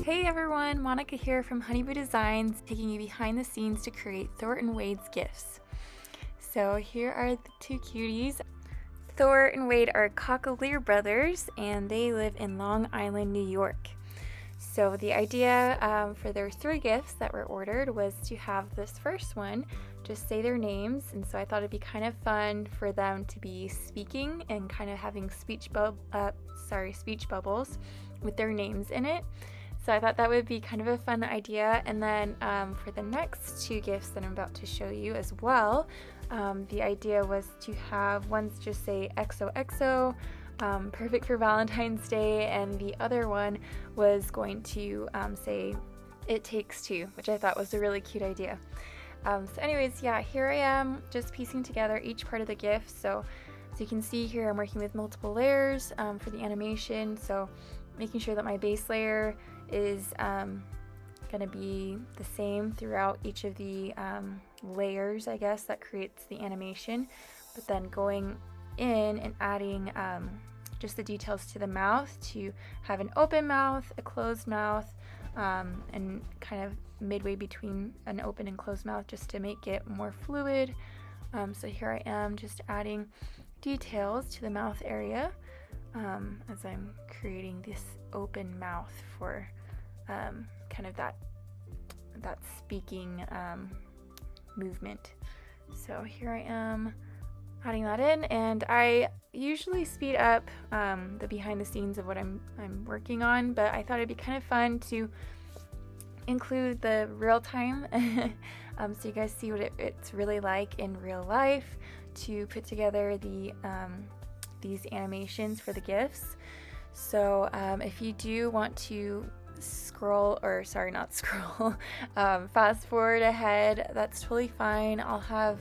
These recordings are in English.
Hey everyone, Monica here from Honeybee Designs, taking you behind the scenes to create Thor and Wade's GIFs. So here are the two cuties. Thor and Wade are Cockalier brothers, and they live in Long Island, New York. So the idea for their 3 GIFs that were ordered was to have this first one just say their names, and so I thought it'd be kind of fun for them to be speaking and kind of having speech bubbles with their names in it. So I thought that would be kind of a fun idea. And then for the next 2 GIFs that I'm about to show you as well, the idea was to have one's just say XOXO, perfect for Valentine's Day, and the other one was going to say It Takes Two, which I thought was a really cute idea. So anyways, yeah, here I am just piecing together each part of the GIF. So as you can see here, I'm working with multiple layers for the animation. So making sure that my base layer is going to be the same throughout each of the layers, I guess, that creates the animation, but then going in and adding just the details to the mouth to have an open mouth, a closed mouth, and kind of midway between an open and closed mouth just to make it more fluid. So here I am just adding details to the mouth area as I'm creating this open mouth for kind of that speaking movement. So here I am adding that in, and I usually speed up the behind the scenes of what I'm working on, but I thought it'd be kind of fun to include the real time so you guys see what it's really like in real life to put together these animations for the GIFs. So if you do want to fast forward ahead, that's totally fine. I'll have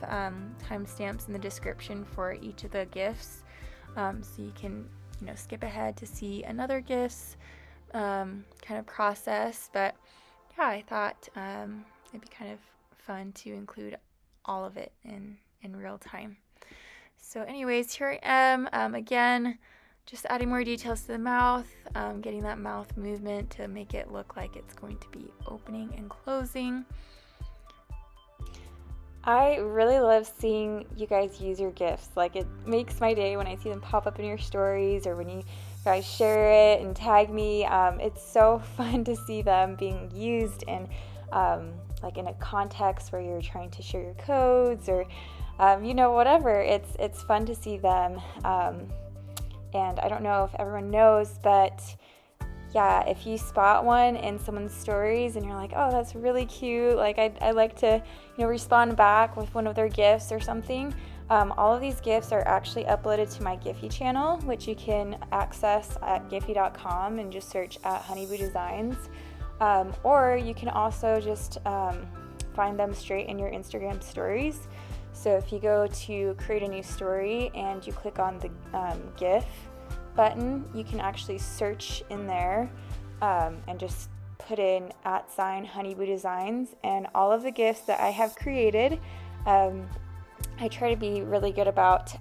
timestamps in the description for each of the GIFs, so you can skip ahead to see another GIFs kind of process. But yeah, I thought it'd be kind of fun to include all of it in real time. So anyways, here I am again, just adding more details to the mouth, getting that mouth movement to make it look like it's going to be opening and closing. I really love seeing you guys use your GIFs. Like, it makes my day when I see them pop up in your stories or when you guys share it and tag me. It's so fun to see them being used in like in a context where you're trying to share your codes or whatever. It's fun to see them. And I don't know if everyone knows, but yeah, if you spot one in someone's stories and you're like, oh, that's really cute, like I like to respond back with one of their GIFs or something. All of these GIFs are actually uploaded to my Giphy channel, which you can access at giphy.com and just search at Honeybee Designs. Or you can also just find them straight in your Instagram stories. So if you go to create a new story and you click on the GIF button, you can actually search in there and just put in @Honeybee Designs, and all of the GIFs that I have created. I try to be really good about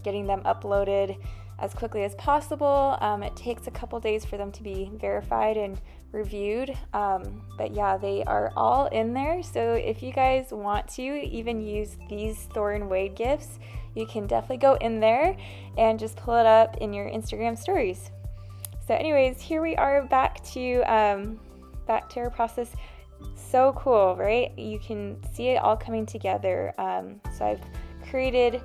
getting them uploaded as quickly as possible. It takes a couple days for them to be verified and reviewed, but yeah, they are all in there. So if you guys want to even use these Thor and Wade GIFs, you can definitely go in there and just pull it up in your Instagram stories. So anyways, here we are back to our process. So cool, right? You can see it all coming together. So I've created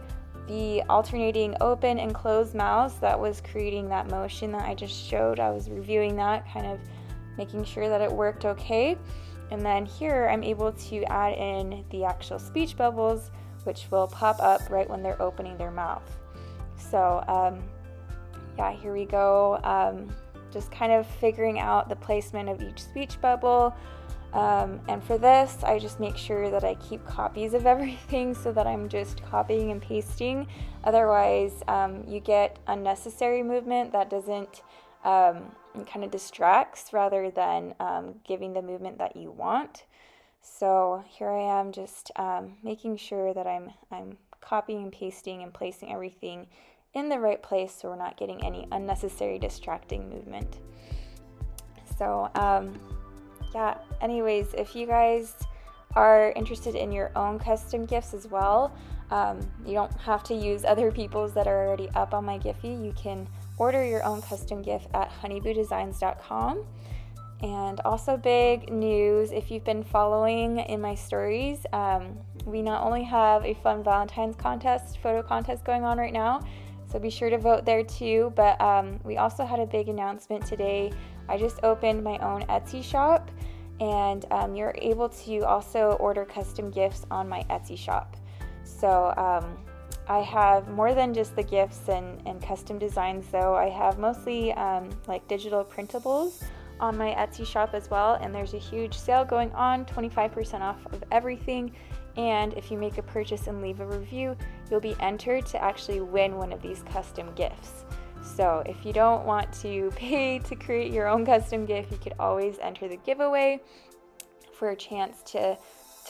the alternating open and closed mouths that was creating that motion that I just showed. I was reviewing that, kind of making sure that it worked okay. And then here I'm able to add in the actual speech bubbles, which will pop up right when they're opening their mouth. So yeah, here we go. Just kind of figuring out the placement of each speech bubble. And for this, I just make sure that I keep copies of everything so that I'm just copying and pasting. Otherwise, you get unnecessary movement that doesn't kind of distracts rather than giving the movement that you want. So here I am just making sure that I'm copying and pasting and placing everything in the right place so we're not getting any unnecessary distracting movement. So yeah, anyways, if you guys are interested in your own custom gifts as well, you don't have to use other people's that are already up on my Giphy. You can order your own custom gift at honeyboodesigns.com. And also big news, if you've been following in my stories, we not only have a fun Valentine's photo contest going on right now, so be sure to vote there too, but we also had a big announcement today. I just opened my own Etsy shop, and you're able to also order custom gifts on my Etsy shop. So I have more than just the gifts and custom designs though. I have mostly like digital printables on my Etsy shop as well, and there's a huge sale going on, 25% off of everything, and if you make a purchase and leave a review, you'll be entered to actually win one of these custom gifts. So if you don't want to pay to create your own custom gift, you could always enter the giveaway for a chance to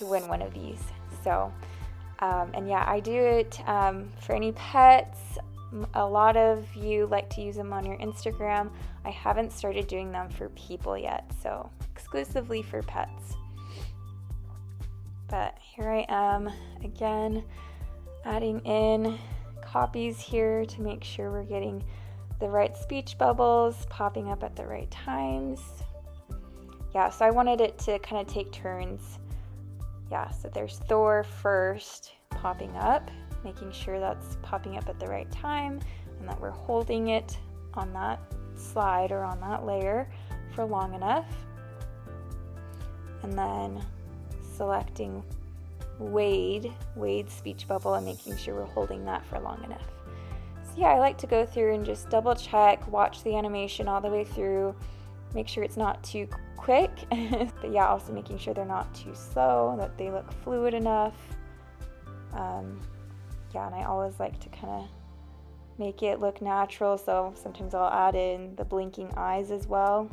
win one of these. So and yeah, I do it for any pets. A lot of you like to use them on your Instagram. I haven't started doing them for people yet, so exclusively for pets. But here I am again, adding in copies here to make sure we're getting the right speech bubbles popping up at the right times. Yeah, so I wanted it to kind of take turns. Yeah, so there's Thor first popping up, making sure that's popping up at the right time and that we're holding it on that slide or on that layer for long enough. And then selecting Wade's speech bubble and making sure we're holding that for long enough. So yeah, I like to go through and just double check, watch the animation all the way through, make sure it's not too quick, but yeah, also making sure they're not too slow, that they look fluid enough. Yeah, and I always like to kind of make it look natural, so sometimes I'll add in the blinking eyes as well.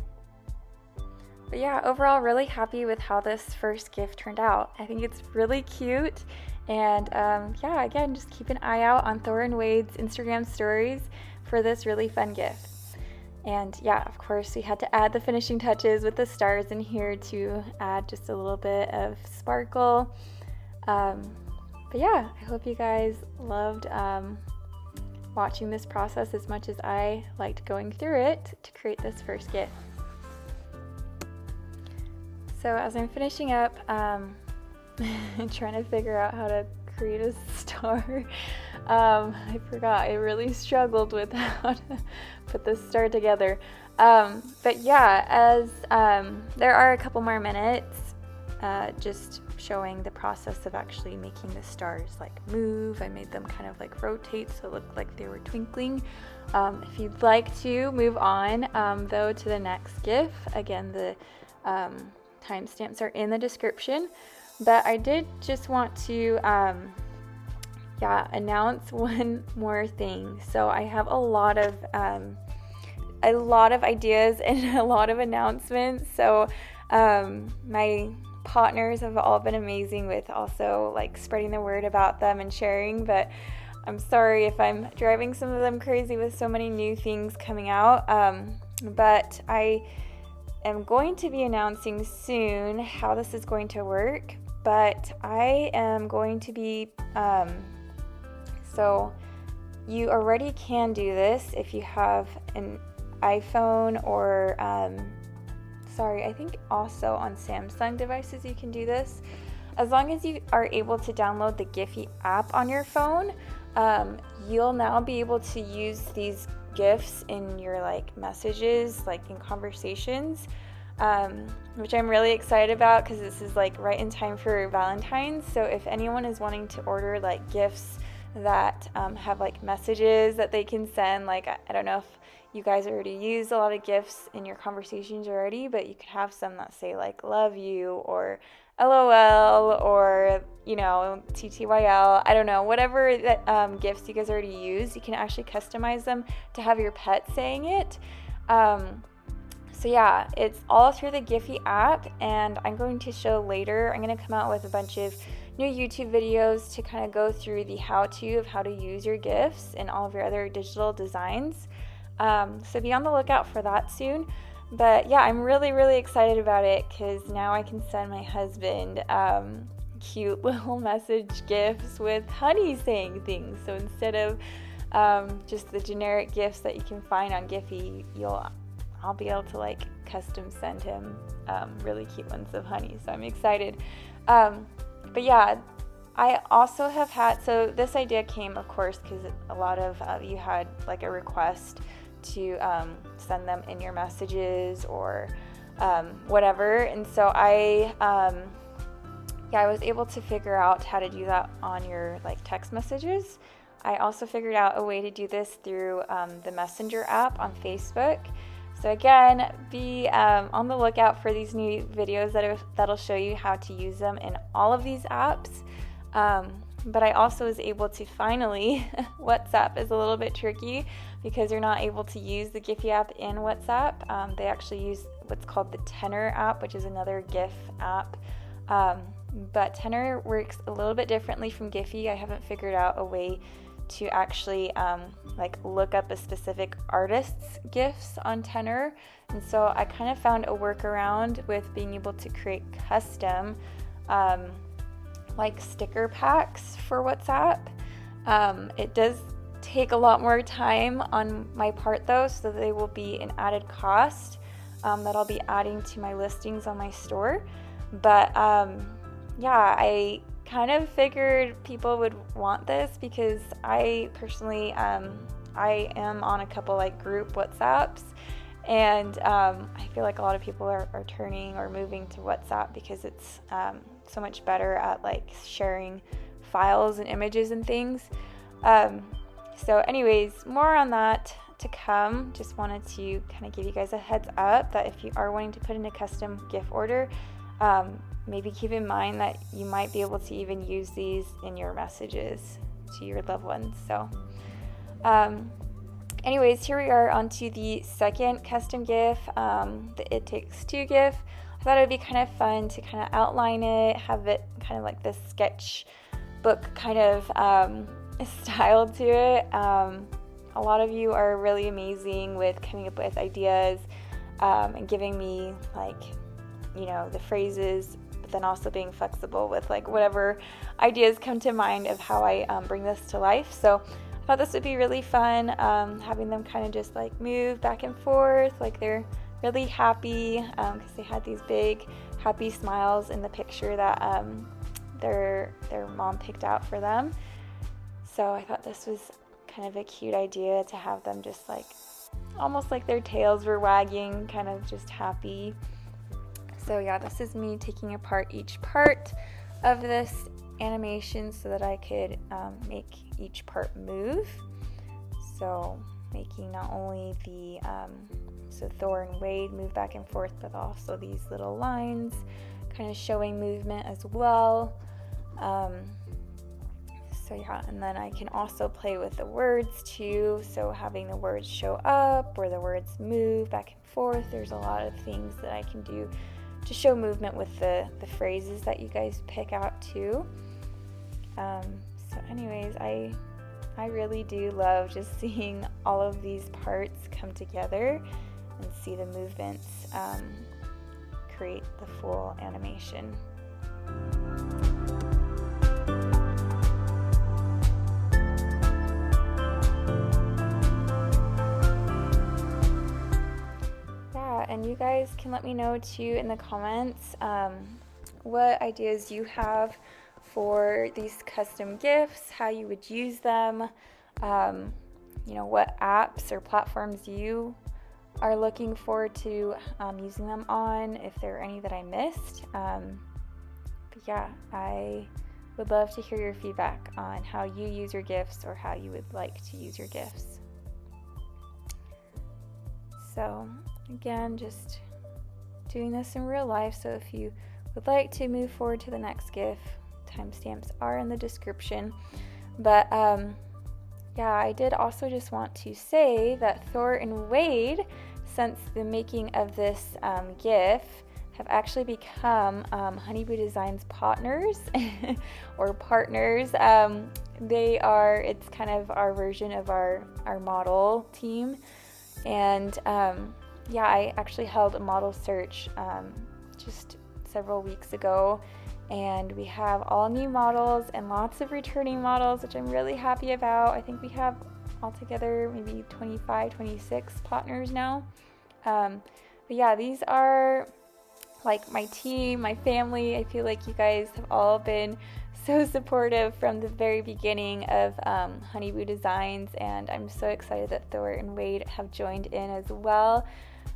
But yeah, overall really happy with how this first gift turned out. I think it's really cute, and yeah, again, just keep an eye out on Thor and Wade's Instagram stories for this really fun gift. And yeah, of course, we had to add the finishing touches with the stars in here to add just a little bit of sparkle. But yeah, I hope you guys loved watching this process as much as I liked going through it to create this first gift. So as I'm finishing up, trying to figure out how to create a star, I forgot. I really struggled with how to put this star together. But yeah, as there are a couple more minutes just showing the process of actually making the stars like move. I made them kind of like rotate so it looked like they were twinkling. If you'd like to move on though to the next GIF, again the timestamps are in the description, but I did just want to announce one more thing. So I have a lot of ideas and a lot of announcements, so my partners have all been amazing with also like spreading the word about them and sharing, but I'm sorry if I'm driving some of them crazy with so many new things coming out, but I am going to be announcing soon how this is going to work. But I am going to be so you already can do this if you have an iPhone or I think also on Samsung devices you can do this. As long as you are able to download the Giphy app on your phone, you'll now be able to use these GIFs in your like messages, like in conversations, which I'm really excited about because this is like right in time for Valentine's. So if anyone is wanting to order like gifts that have like messages that they can send, like I don't know if you guys already use a lot of GIFs in your conversations already, but you could have some that say like love you or LOL or, you know, TTYL, I don't know, whatever that GIFs you guys already use, you can actually customize them to have your pet saying it. So yeah, it's all through the Giphy app, and I'm going to show later, I'm going to come out with a bunch of new YouTube videos to kind of go through the how-to of how to use your GIFs and all of your other digital designs. So be on the lookout for that soon. But yeah, I'm really, really excited about it because now I can send my husband cute little message gifs with honey saying things. So instead of just the generic gifs that you can find on Giphy, I'll be able to like custom send him really cute ones of honey. So I'm excited. But yeah, I also have had, so this idea came, of course, because a lot of you had like a request to send them in your messages or whatever. And so I was able to figure out how to do that on your like text messages. I also figured out a way to do this through the Messenger app on Facebook. So again, be on the lookout for these new videos that'll show you how to use them in all of these apps. But I also was able to finally, WhatsApp is a little bit tricky because you're not able to use the Giphy app in WhatsApp. They actually use what's called the Tenor app, which is another GIF app. But Tenor works a little bit differently from Giphy. I haven't figured out a way to actually like look up a specific artist's GIFs on Tenor. And so I kind of found a workaround with being able to create custom like sticker packs for WhatsApp. It does take a lot more time on my part though, so they will be an added cost that I'll be adding to my listings on my store. But yeah, I kind of figured people would want this because I personally I am on a couple like group WhatsApps, and I feel like a lot of people are turning or moving to WhatsApp because it's so much better at like sharing files and images and things. So anyways, more on that to come. Just wanted to kind of give you guys a heads up that if you are wanting to put in a custom GIF order, maybe keep in mind that you might be able to even use these in your messages to your loved ones. So anyways, here we are on to the second custom GIF, the It Takes Two GIF. I thought it would be kind of fun to kind of outline it, have it kind of like this sketchbook kind of style to it. A lot of you are really amazing with coming up with ideas and giving me like, you know, the phrases, but then also being flexible with like whatever ideas come to mind of how I bring this to life. So I thought this would be really fun, having them kind of just like move back and forth, like they're really happy because they had these big happy smiles in the picture that their mom picked out for them. So I thought this was kind of a cute idea to have them just like almost like their tails were wagging, kind of just happy. So yeah, this is me taking apart each part of this animation so that I could make each part move. So making not only the so Thor and Wade move back and forth, but also these little lines kind of showing movement as well. So yeah, and then I can also play with the words too. So having the words show up or the words move back and forth. There's a lot of things that I can do to show movement with the phrases that you guys pick out too. So anyways, I really do love just seeing all of these parts come together and see the movements create the full animation. Yeah, and you guys can let me know too in the comments what ideas you have for these custom GIFs, how you would use them, you know, what apps or platforms you are looking forward to using them on, if there are any that I missed. But yeah, I would love to hear your feedback on how you use your GIFs or how you would like to use your GIFs. So again, just doing this in real life. So if you would like to move forward to the next GIF, timestamps are in the description. But yeah, I did also just want to say that Thor and Wade, since the making of this GIF, have actually become Honeyboo Designs partners or partners. It's kind of our version of our model team. And yeah, I actually held a model search just several weeks ago, and we have all new models and lots of returning models, which I'm really happy about. I think we have altogether maybe 25, 26 partners now. But yeah, these are like my team, my family. I feel like you guys have all been so supportive from the very beginning of Honeyboo Designs, and I'm so excited that Thor and Wade have joined in as well.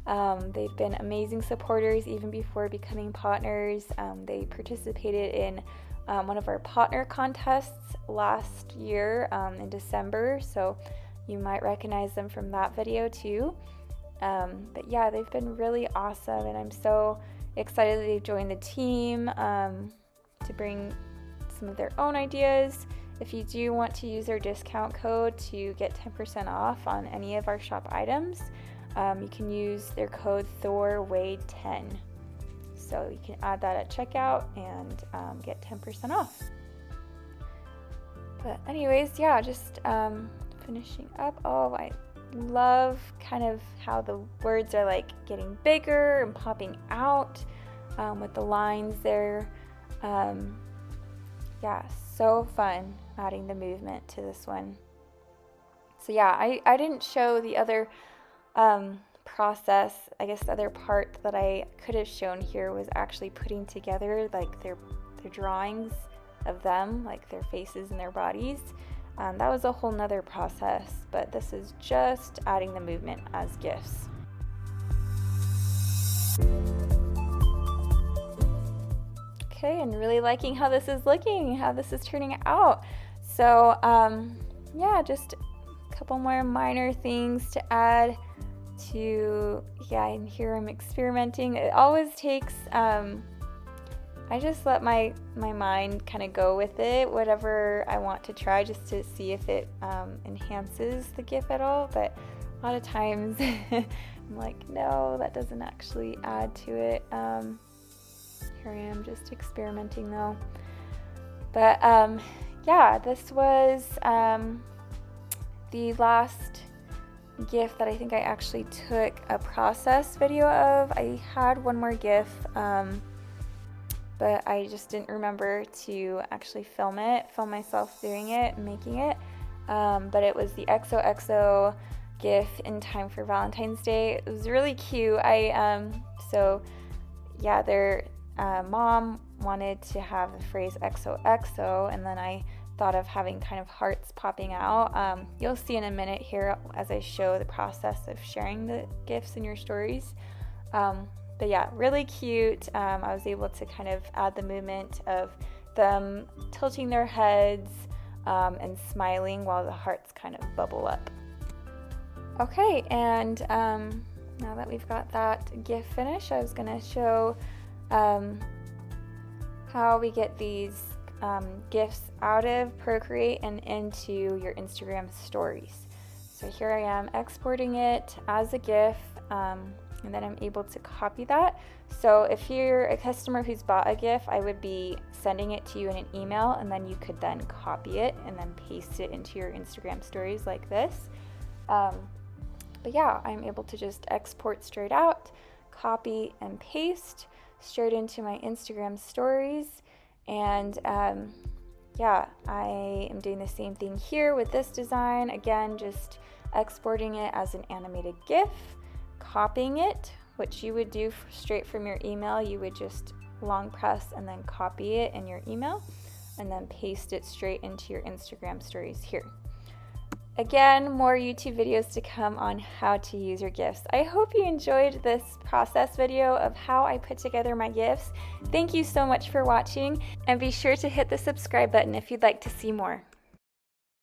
They've been amazing supporters even before becoming partners. They participated in one of our partner contests last year in December, so you might recognize them from that video too. But yeah, they've been really awesome, and I'm so excited that they've joined the team to bring some of their own ideas. If you do want to use our discount code to get 10% off on any of our shop items, you can use their code THORWADE10. So you can add that at checkout and get 10% off. But anyways, yeah, just finishing up. Oh, I love kind of how the words are like getting bigger and popping out with the lines there. Yeah, so fun adding the movement to this one. So yeah, I didn't show the other process. I guess the other part that I could have shown here was actually putting together like their drawings of them, like their faces and their bodies. That was a whole nother process, but this is just adding the movement as GIFs. Okay, and really liking how this is looking, how this is turning out. So yeah, just a couple more minor things to add to, yeah, and here I'm experimenting. It always takes, I just let my mind kind of go with it, whatever I want to try, just to see if it enhances the GIF at all. But a lot of times I'm like, no, that doesn't actually add to it. Here I am just experimenting though. But yeah, this was the last GIF that I think I actually took a process video of. I had one more GIF, but I just didn't remember to actually film myself doing it and making it. But it was the XOXO GIF in time for Valentine's Day. It was really cute. So yeah, their mom wanted to have the phrase XOXO, and then I thought of having kind of hearts popping out. You'll see in a minute here as I show the process of sharing the GIFs in your stories. But yeah, really cute. I was able to kind of add the movement of them tilting their heads and smiling while the hearts kind of bubble up. Okay, and now that we've got that GIF finished, I was going to show how we get these GIFs out of Procreate and into your Instagram stories. So here I am exporting it as a GIF, and then I'm able to copy that. So if you're a customer who's bought a GIF, I would be sending it to you in an email, and then you could then copy it and then paste it into your Instagram stories like this. But yeah, I'm able to just export straight out, copy and paste straight into my Instagram stories. And yeah, I am doing the same thing here with this design. Again, just exporting it as an animated GIF, copying it, which you would do straight from your email. You would just long press and then copy it in your email, and then paste it straight into your Instagram stories here. Again, more YouTube videos to come on how to use your GIFs. I hope you enjoyed this process video of how I put together my GIFs. Thank you so much for watching, and be sure to hit the subscribe button if you'd like to see more.